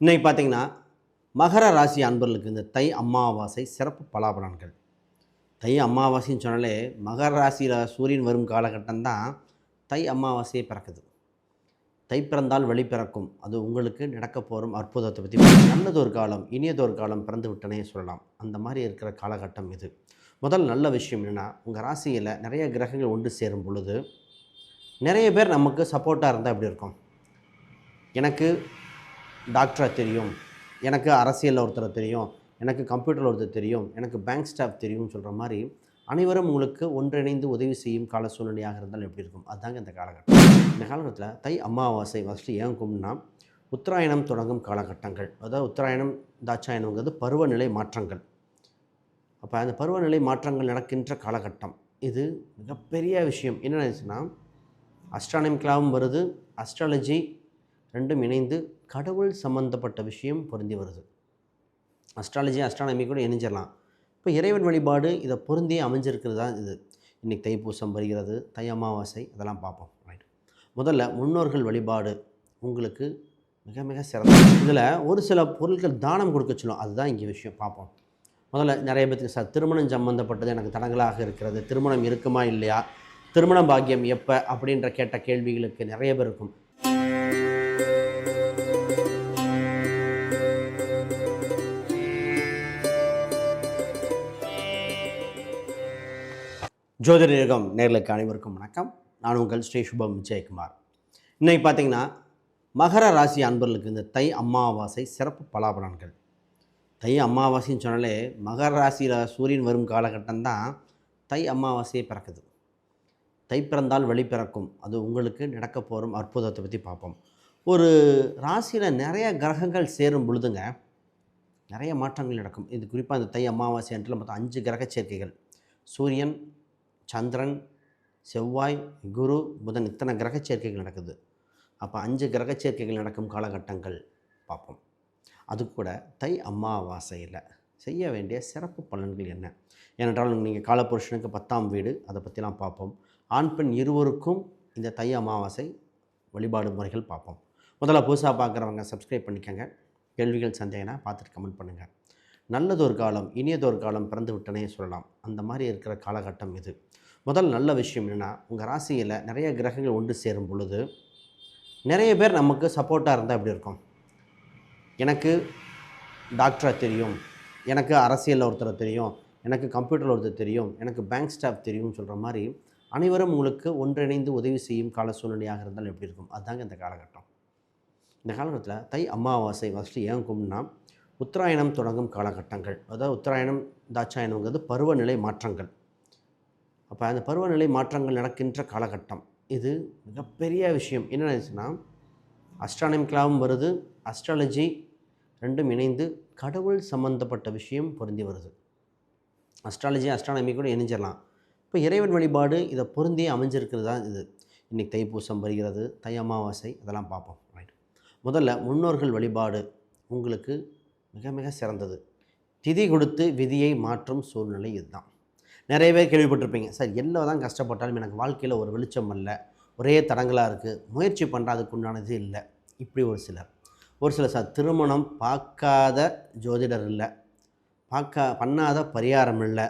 இன்னைக்கு பார்த்தீங்கன்னா, மகர ராசி அன்பர்களுக்கு இந்த தை அமாவாசை சிறப்பு பலாபலன்கள். தை அமாவாசைன்னு சொன்னாலே, மகர ராசியில சூரியன் வரும் காலகட்டம் தான் தை அமாவாசையே பிறக்குது. தை பிறந்தால் வழி பிறக்கும். அது உங்களுக்கு நடக்கப் போகும் அற்புதத்தை பற்றி நல்லதொரு காலம், இனியதொரு காலம் பிறந்து விட்டனே சொல்லலாம். அந்த மாதிரி இருக்கிற காலகட்டம் இது. முதல் நல்ல விஷயம் என்னென்னா, உங்கள் ராசியில் நிறைய கிரகங்கள் ஒன்று சேரும் பொழுது, நிறைய பேர் நமக்கு சப்போர்ட்டாக இருந்தால் எப்படி இருக்கும்? எனக்கு டாக்டரை தெரியும், எனக்கு அரசியலில் ஒருத்தரை தெரியும், எனக்கு கம்ப்யூட்டரில் ஒருத்தர் தெரியும், எனக்கு பேங்க் ஸ்டாஃப் தெரியும்னு சொல்கிற மாதிரி அனைவரும் உங்களுக்கு ஒன்றிணைந்து உதவி செய்யும் கால சூழ்நிலையாக இருந்தால் எப்படி இருக்கும்? அதுதாங்க இந்த காலகட்டம். இந்த காலகட்டத்தில் தை அமாவாசை ஃபஸ்ட்டு ஏன் கும்பிட்னா, உத்தராயணம் தொடங்கும் காலகட்டங்கள். அதாவது உத்தராயணம் தாட்சாயணங்கிறது பருவநிலை மாற்றங்கள். அப்போ அந்த பருவநிலை மாற்றங்கள் நடக்கின்ற காலகட்டம் இது மிகப்பெரிய விஷயம். என்ன நினச்சுன்னா, அஸ்ட்ரானமிக்கலாகவும் வருது, அஸ்ட்ராலஜி ரெண்டும் இணைந்து கடவுள் சம்பந்தப்பட்ட விஷயம் பொருந்தி வருது. அஸ்ட்ராலஜி அஸ்ட்ரானமி கூட இணைஞ்சிடலாம். இப்போ இறைவன் வழிபாடு இதை பொருந்தி அமைஞ்சிருக்கிறது தான் இது. இன்றைக்கி தைப்பூசம் வருகிறது, தை அமாவாசை, அதெல்லாம் பார்ப்போம். ரைட். முதல்ல முன்னோர்கள் வழிபாடு உங்களுக்கு மிக மிக சிறந்தது. இதில் ஒரு சில பொருட்கள் தானம் கொடுக்க சொல்லும், அதுதான் இங்கே விஷயம். பார்ப்போம். முதல்ல நிறைய பேருக்கு சார் திருமணம் சம்மந்தப்பட்டது எனக்கு தடங்களாக இருக்கிறது, திருமணம் இருக்குமா இல்லையா, திருமண பாக்கியம் எப்போ அப்படின்ற கேட்ட கேள்விகளுக்கு நிறைய பேர் இருக்கும். ஜோதிடகம் நேர்களுக்கு அனைவருக்கும் வணக்கம். நான் உங்கள் ஸ்ரீ சுபம் விஜயகுமார். இன்றைக்கி பார்த்தீங்கன்னா, மகர ராசி அன்பர்களுக்கு இந்த தை அமாவாசை சிறப்பு பலாபலன்கள். தை அமாவாசைன்னு சொன்னாலே, மகர ராசியில் சூரியன் வரும் காலகட்டம் தான் தை அமாவாசையே பிறக்குது. தை பிறந்தால் வழி பிறக்கும். அது உங்களுக்கு நடக்கப் போகும் அற்புதத்தை பற்றி பார்ப்போம். ஒரு ராசியில் நிறைய கிரகங்கள் சேரும் பொழுதுங்க நிறைய மாற்றங்கள் நடக்கும். இது குறிப்பாக இந்த தை அமாவாசை அன்றில் மொத்தம் 5 கிரக சேர்க்கைகள். சூரியன், சந்திரன், செவ்வாய், குரு, புதன், இத்தனை கிரக சேர்க்கைகள் நடக்குது. அப்போ 5 கிரக சேர்க்கைகள் நடக்கும் காலகட்டங்கள் பார்ப்போம். அது கூட தை அமாவாசையில் செய்ய வேண்டிய சிறப்பு பலன்கள் என்ன? ஏனென்றால் நீங்கள் காலபுருஷனுக்கு 10ஆம் வீடு, அதை பற்றிலாம் பார்ப்போம். ஆண் பெண் இருவருக்கும் இந்த தை அமாவாசை வழிபாடு முறைகள் பார்ப்போம். முதல்ல புதுசாக பார்க்குறவங்க சப்ஸ்கிரைப் பண்ணிக்கோங்க. கேள்விகள் சந்தேகம்னா பார்த்துட்டு கமெண்ட் பண்ணுங்கள். நல்லதொரு காலம், இனியதொரு காலம் பிறந்து விட்டனே சொல்லலாம். அந்த மாதிரி இருக்கிற காலகட்டம் இது. முதல் நல்ல விஷயம் என்னென்னா, உங்கள் ராசியில் நிறைய கிரகங்கள் ஒன்று சேரும் பொழுது, நிறைய பேர் நமக்கு சப்போர்ட்டாக இருந்தால் எப்படி இருக்கும்? எனக்கு டாக்டரை தெரியும், எனக்கு அரசியலில் ஒருத்தரை தெரியும், எனக்கு கம்ப்யூட்டரில் ஒருத்தர் தெரியும், எனக்கு பேங்க் ஸ்டாஃப் தெரியும்னு சொல்கிற மாதிரி அனைவரும் உங்களுக்கு ஒன்றிணைந்து உதவி செய்யும் கால சூழ்நிலையாக இருந்தால் எப்படி இருக்கும்? அதுதாங்க இந்த காலகட்டம். இந்த காலகட்டத்தில் தை அமாவாசை ஃபஸ்ட்டு ஏன் கும்பிட்னா, உத்தராயணம் தொடங்கும் காலகட்டங்கள். அதாவது உத்தராயணம் தாட்சாயணங்கிறது பருவநிலை மாற்றங்கள். அப்போ அந்த பருவநிலை மாற்றங்கள் நடக்கின்ற காலகட்டம் இது மிகப்பெரிய விஷயம். என்ன நினச்சுன்னா, அஸ்ட்ரானமிக்கலாகவும் வருது, அஸ்ட்ராலஜி ரெண்டும் இணைந்து கடவுள் சம்பந்தப்பட்ட விஷயம் பொருந்தி வருது. அஸ்ட்ராலஜி அஸ்ட்ரானமி கூட இணைஞ்சிடலாம். இப்போ இறைவன் வழிபாடு இதை பொருந்தி அமைஞ்சிருக்கிறது தான் இது. இன்றைக்கி தைப்பூசம் வருகிறது, தை அமாவாசை, அதெல்லாம் பார்ப்போம். ரைட். முதல்ல முன்னோர்கள் வழிபாடு உங்களுக்கு மிக மிக சிறந்தது. திதி கொடுத்து விதியை மாற்றும் சூழ்நிலை இதுதான். நிறைய பேர் கேள்விப்பட்டிருப்பீங்க, சார் எல்லாம் தான் கஷ்டப்பட்டாலும் எனக்கு வாழ்க்கையில் ஒரு வெளிச்சம் அல்ல, ஒரே தடங்களாக இருக்குது, முயற்சி பண்ணுற அதுக்கு உண்டானது இல்லை. இப்படி ஒரு சிலர் சார் திருமணம் பார்க்காத ஜோதிடர் இல்லை, பண்ணாத பரிகாரம் இல்லை,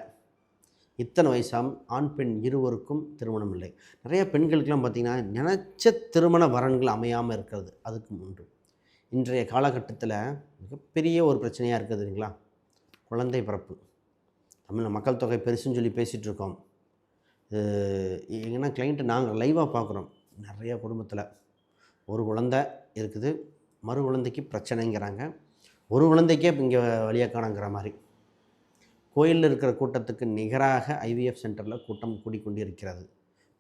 இத்தனை வயசாம் ஆண் பெண் இருவருக்கும் திருமணம் இல்லை. நிறைய பெண்களுக்கெல்லாம் பார்த்திங்கன்னா நினச்ச திருமண வரன்கள் அமையாமல் இருக்கிறது. அதுக்கு முன்பு இன்றைய காலகட்டத்தில் மிகப்பெரிய ஒரு பிரச்சனையாக இருக்குது இல்லைங்களா? குழந்தை பிறப்பு. தமிழ் மக்கள் தொகை பெருசுன்னு சொல்லி பேசிகிட்ருக்கோம். எங்கன்னா கிளைண்ட்டு நாங்கள் லைவாக பார்க்குறோம். நிறைய குடும்பத்தில் ஒரு குழந்தை இருக்குது, மறு குழந்தைக்கு பிரச்சனைங்கிறாங்க, ஒரு குழந்தைக்கே இங்கே வழியாக காணங்கிற மாதிரி. கோயிலில் இருக்கிற கூட்டத்துக்கு நிகராக ஐவிஎஃப் சென்டரில் கூட்டம் கூடிக்கொண்டு இருக்கிறது.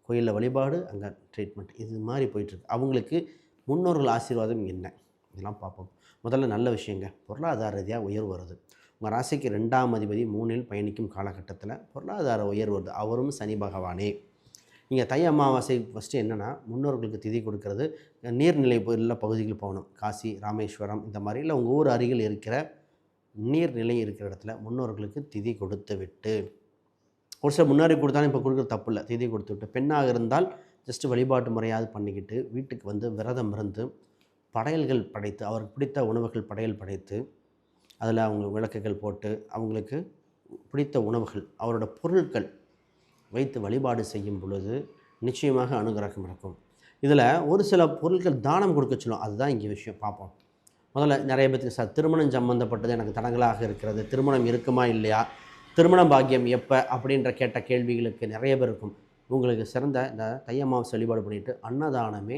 கோயிலில் வழிபாடு, அங்கே ட்ரீட்மெண்ட், இது மாதிரி போயிட்டுருக்கு. அவங்களுக்கு முன்னோர்கள் ஆசீர்வாதம் என்ன? இதெல்லாம் பார்ப்போம். முதல்ல நல்ல விஷயங்க, பொருளாதார ரீதியாக உயர்வு வருது. உங்கள் ராசிக்கு 2ஆம் அதிபதி 3இல் பயணிக்கும் காலகட்டத்தில் பொருளாதார உயர்வு வருது. அவரும் சனி பகவானே. நீங்கள் தை அமாவாசை ஃபஸ்ட்டு என்னென்னா, முன்னோர்களுக்கு திதி கொடுக்கறது. நீர்நிலை உள்ள பகுதிகள் போகணும். காசி, ராமேஸ்வரம் இந்த மாதிரி இல்லை உங்கள் ஊர் அருகில் இருக்கிற நீர்நிலை இருக்கிற இடத்துல முன்னோர்களுக்கு திதி கொடுத்து விட்டு, ஒரு சில முன்னாடி கொடுத்தாலும் இப்போ கொடுக்குற தப்பு இல்லை, திதி கொடுத்து விட்டு, பெண்ணாக இருந்தால் ஜஸ்ட்டு வழிபாட்டு முறையாவது பண்ணிக்கிட்டு வீட்டுக்கு வந்து விரதம் இருந்து படையல்கள் படைத்து, அவருக்கு பிடித்த உணவுகள் படையல் படைத்து, அதில் அவங்க விளக்குகள் போட்டு, அவங்களுக்கு பிடித்த உணவுகள், அவரோட பொருட்கள் வைத்து வழிபாடு செய்யும் பொழுது நிச்சயமாக அனுகிரகம் இருக்கும். இதில் ஒரு சில பொருட்கள் தானம் கொடுக்க சொல்லும். அதுதான் இங்கே விஷயம் பார்ப்போம். முதல்ல நிறைய பேத்துக்கு சார் திருமணம் சம்மந்தப்பட்டது எனக்கு தடங்கலாக இருக்கிறது, திருமணம் இருக்குமா இல்லையா, திருமண பாக்கியம் எப்போ அப்படின்ற கேட்ட கேள்விகளுக்கு நிறைய பேர் இருக்கும். உங்களுக்கு சிறந்த இந்த தை அமாவாசை வழிபாடு பண்ணிவிட்டு அன்னதானமே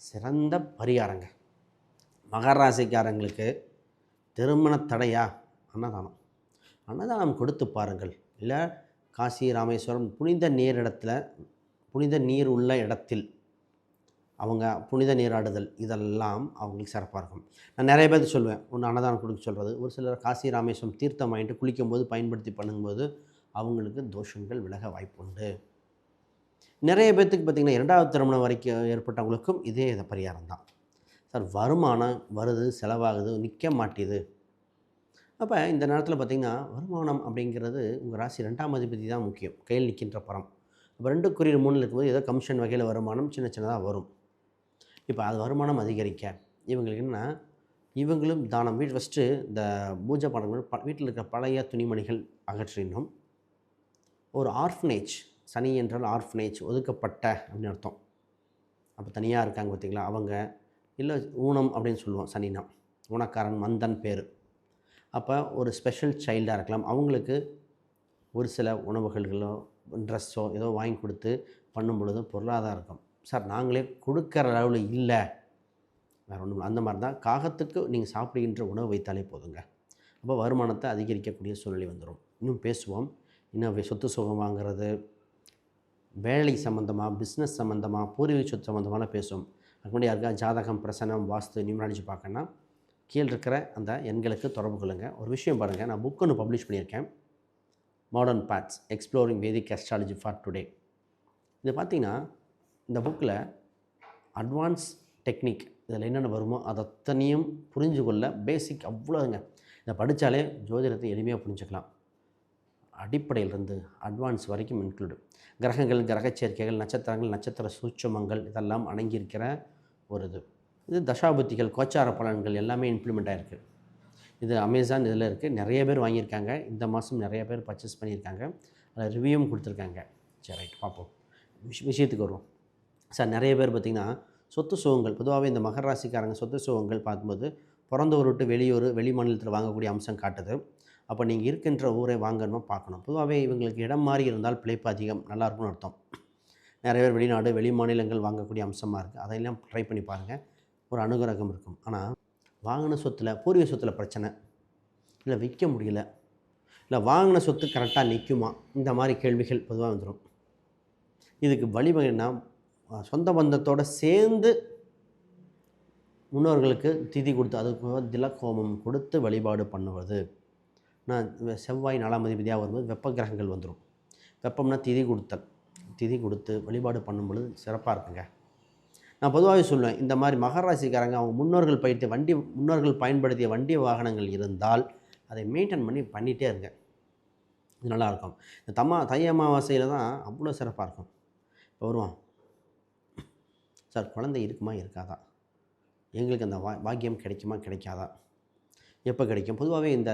சிறந்த பரிகாரங்க. மகர ராசிக்காரங்களுக்கு திருமண தடையா? அன்னதானம். அன்னதானம் கொடுத்து பாருங்கள். இல்லை காசி ராமேஸ்வரம் புனித நீர் இடத்துல, புனித நீர் உள்ள இடத்தில் அவங்க புனித நீராடுதல், இதெல்லாம் அவங்களுக்கு சிறப்பாக இருக்கும். நான் நிறைய பேருக்கு சொல்லுவேன், ஒன்று அன்னதானம் கொடுக்க சொல்கிறது. ஒரு சிலர் காசி ராமேஸ்வரம் தீர்த்தம் வாங்கிட்டு குளிக்கும்போது பயன்படுத்தி பண்ணும்போது அவங்களுக்கு தோஷங்கள் விலக வாய்ப்புண்டு. நிறைய பேர்த்துக்கு பார்த்திங்கன்னா 2வது திருமணம் வரைக்கும் ஏற்பட்டவங்களுக்கும் இதே பரிகாரம் தான். சார் வருமானம் வருது, செலவாகுது, நிற்க மாட்டேது. அப்போ இந்த நேரத்தில் பார்த்திங்கன்னா வருமானம் அப்படிங்கிறது உங்கள் ராசி 2ஆம் அதிபதி தான் முக்கியம், கையில் நிற்கின்ற பரம். அப்போ 2 3 இருக்கும்போது ஏதோ கமிஷன் வகையில் வருமானம் சின்ன சின்னதாக வரும். இப்போ அது வருமானம் அதிகரிக்க இவங்களுக்கு என்னென்னா, இவங்களும் தானம் ஃபஸ்ட்டு இந்த பூஜை படங்கள் வீட்டில் இருக்கிற பழைய துணிமணிகள் அகற்றிடணும். ஒரு ஆர்ஃபனேஜ், சனி என்றால் ஆர்ஃபனேஜ், ஒதுக்கப்பட்ட அப்படின்னு அர்த்தம். அப்போ தனியாக இருக்காங்க பார்த்திங்களா அவங்க, இல்லை ஊனம் அப்படின்னு சொல்லுவோம், சனினா ஊனக்காரன் மந்தன் பேர். அப்போ ஒரு ஸ்பெஷல் சைல்டாக இருக்கலாம், அவங்களுக்கு ஒரு சில உணவுகளோ ட்ரெஸ்ஸோ ஏதோ வாங்கி கொடுத்து பண்ணும் பொழுதும் பொருளாதாரம் இருக்கும். சார் நாங்களே கொடுக்குற அளவில் இல்லை, வேறு ஒன்றும் அந்த மாதிரி தான். காகத்துக்கு நீங்கள் சாப்பிடுகின்ற உணவு வைத்தாலே போதுங்க. அப்போ வருமானத்தை அதிகரிக்கக்கூடிய சூழ்நிலை வந்துடும். இன்னும் பேசுவோம். இன்னும் சொத்து சுகம் வாங்கிறது, வேலை சம்மந்தமாக, பிஸ்னஸ் சம்மந்தமாக, பூர்வீக சொத்து சம்மந்தமாக பேசுவோம். அதுக்கு முன்னாடி யாருக்கா ஜாதகம், பிரசனம், வாஸ்து, நியூமராலஜி பார்க்கணுன்னா கீழே இருக்கிற அந்த எண்களுக்கு தொடர்பு கொள்ளுங்கள். ஒரு விஷயம் பாருங்கள், நான் புக் ஒன்று பப்ளிஷ் பண்ணியிருக்கேன், modern paths exploring Vedic astrology for today. இது பார்த்திங்கன்னா இந்த புக்கில் அட்வான்ஸ் டெக்னிக் இதில் என்னென்ன வருமோ அதை அத்தனையும் புரிஞ்சு கொள்ள பேசிக் அவ்வளோங்க. இதை படித்தாலே ஜோதிடத்தை எளிமையாக புரிஞ்சுக்கலாம். அடிப்படையிலிருந்து அட்வான்ஸ் வரைக்கும் இன்க்ளூடு. கிரகங்கள், கிரக சேர்க்கைகள், நட்சத்திரங்கள், நட்சத்திர சூட்சமங்கள் இதெல்லாம் அடங்கியிருக்கிற ஒரு இது தசாபுத்திகள், கோச்சார பலன்கள் எல்லாமே இம்ப்ளிமெண்ட் ஆகிருக்கு. இது அமேசான் இதில் இருக்குது. நிறைய பேர் வாங்கியிருக்காங்க. இந்த மாதம் நிறைய பேர் பர்ச்சேஸ் பண்ணியிருக்காங்க. அதில் ரிவ்யூவும் கொடுத்துருக்காங்க. சரி, ரைட், பார்ப்போம். விஷயத்துக்கு வருவோம். சார் நிறைய பேர் பார்த்திங்கன்னா சொத்து சுகங்கள், பொதுவாகவே இந்த மகர ராசிக்காரங்க சொத்து சுகங்கள் பார்க்கும்போது பிறந்த ஊர் விட்டு வெளியூர், வெளி மாநிலத்தில் வாங்கக்கூடிய அம்சம் காட்டுது. அப்போ நீங்கள் இருக்கின்ற ஊரை வாங்கணுமா பார்க்கணும். பொதுவாகவே இவங்களுக்கு இடம் மாறி இருந்தால் பிழைப்பு அதிகம் நல்லாயிருக்கும்னு அர்த்தம். நிறைய பேர் வெளிநாடு, வெளி மாநிலங்கள் வாங்கக்கூடிய அம்சமாக இருக்குது. அதையெல்லாம் ட்ரை பண்ணி பாருங்கள், ஒரு அனுகிரகம் இருக்கும். ஆனால் வாங்கின சொத்தில், பூர்வீக சொத்தில் பிரச்சனை இல்லை, விற்க முடியல, இல்லை வாங்கின சொத்து கரெக்டாக நிற்குமா, இந்த மாதிரி கேள்விகள் பொதுவாக வந்துடும். இதுக்கு வழிவகைனா சொந்த பந்தத்தோடு சேர்ந்து முன்னோர்களுக்கு திதி கொடுத்து, அதுக்கு திலக்கோமம் கொடுத்து வழிபாடு பண்ணுவது. நான் செவ்வாய் 4ஆம் அதிபதியாக வரும்போது வெப்ப கிரகங்கள் வந்துடும். வெப்பம்னா திதி கொடுத்தல், திதி கொடுத்து வழிபாடு பண்ணும் பொழுது சிறப்பாக இருக்குங்க. நான் பொதுவாகவே சொல்லுவேன், இந்த மாதிரி மகர ராசிக்காரங்க அவங்க முன்னோர்கள் பயன்படுத்திய வண்டி வாகனங்கள் இருந்தால் அதை மெயின்டைன் பண்ணிகிட்டே இருங்க. இது நல்லாயிருக்கும். இந்த தை அமாவாசையில் தான் அவ்வளோ சிறப்பாக இருக்கும். இப்போ வருவான், சார் குழந்தை இருக்குமா இருக்காதா, எங்களுக்கு அந்த பாக்கியம் கிடைக்குமா கிடைக்காதா, எப்போ கிடைக்கும்? பொதுவாகவே இந்த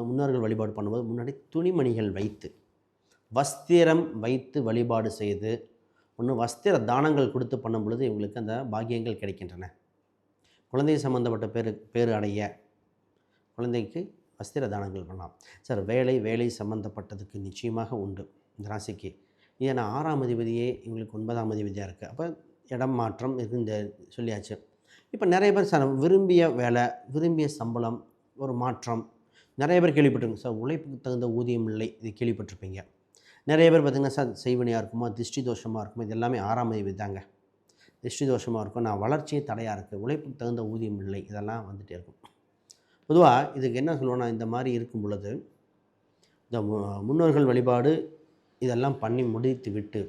முன்னோர்கள் வழிபாடு பண்ணும்போது முன்னாடி துணிமணிகள் வைத்து, வஸ்திரம் வைத்து வழிபாடு செய்து, ஒன்று வஸ்திர தானங்கள் கொடுத்து பண்ணும் பொழுது இவங்களுக்கு அந்த பாக்கியங்கள் கிடைக்கின்றன. குழந்தை சம்மந்தப்பட்ட பேர் அடைய குழந்தைக்கு வஸ்திர தானங்கள் பண்ணலாம். சார் வேலை சம்மந்தப்பட்டதுக்கு நிச்சயமாக உண்டு இந்த ராசிக்கு. ஏன்னா 6ஆம் அதிபதியே இவங்களுக்கு 9ஆம் அதிபதியாக இருக்குது. அப்போ இடம் மாற்றம் இந்த சொல்லியாச்சு. இப்போ நிறைய பேர் சார் விரும்பிய வேலை, விரும்பிய சம்பளம், ஒரு மாற்றம் நிறைய பேர் கேள்விப்பட்டிருங்க. சார் உழைப்புக்கு தகுந்த ஊதியம் இல்லை, இது கேள்விப்பட்டிருப்பீங்க. நிறைய பேர் பார்த்திங்கன்னா சார் செய்வினையாக இருக்குமா, திருஷ்டி தோஷமாக இருக்குமா, இது எல்லாமே 6ஆம் அதிபதி தாங்க. திருஷ்டி தோஷமாக இருக்கும், நான் வளர்ச்சியே தடையாக இருக்குது, உழைப்புக்கு தகுந்த ஊதியம் இல்லை, இதெல்லாம் வந்துகிட்டே இருக்கும். பொதுவாக இதுக்கு என்ன சொல்லுவோன்னா, இந்த மாதிரி இருக்கும் பொழுது இந்த முன்னோர்கள் வழிபாடு இதெல்லாம் பண்ணி முடித்து விட்டு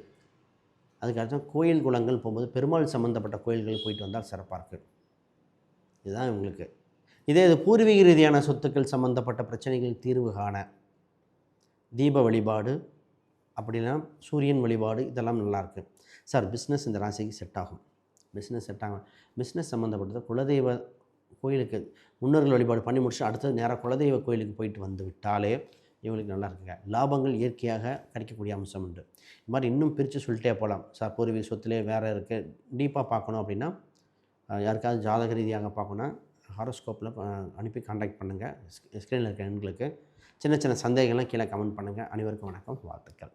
அதுக்கடுத்து கோயில் குளங்கள் போகும்போது பெருமாள் சம்மந்தப்பட்ட கோயில்கள் போயிட்டு வந்தால் சிறப்பாக இருக்குது. இதுதான் இவங்களுக்கு. இது பூர்வீக ரீதியான சொத்துக்கள் சம்மந்தப்பட்ட பிரச்சனைகள் தீர்வு காண தீப வழிபாடு, அப்படின்னா சூரியன் வழிபாடு, இதெல்லாம் நல்லாயிருக்கு. சார் பிஸ்னஸ் இந்த ராசிக்கு செட் ஆகும். பிஸ்னஸ் செட் ஆகும். பிஸ்னஸ் சம்மந்தப்பட்டது குலதெய்வ கோயிலுக்கு முன்னோர்கள் வழிபாடு பண்ணி முடிச்சுட்டு அடுத்தது நேராக குலதெய்வ கோயிலுக்கு போயிட்டு வந்து விட்டாலே இவங்களுக்கு நல்லா இருக்குங்க. லாபங்கள் இயற்கையாக கிடைக்கக்கூடிய அம்சம் உண்டு. இது மாதிரி இன்னும் பிரித்து சொல்லிட்டே போகலாம். சார் பூர்வீக சொத்துலேயே வேறு இருக்குது, டீப்பாக பார்க்கணும் அப்படின்னா யாருக்காவது ஜாதக ரீதியாக பார்க்கணுன்னா ஹாரோஸ்கோப்பில் அனுப்பி கான்டாக்ட் பண்ணுங்கள். ஸ்க்ரீனில் இருக்க எண்களுக்கு. சின்ன சின்ன சந்தேகங்கள்லாம் கீழே கமெண்ட் பண்ணுங்கள். அனைவருக்கும் வணக்கம், வாழ்த்துக்கள்.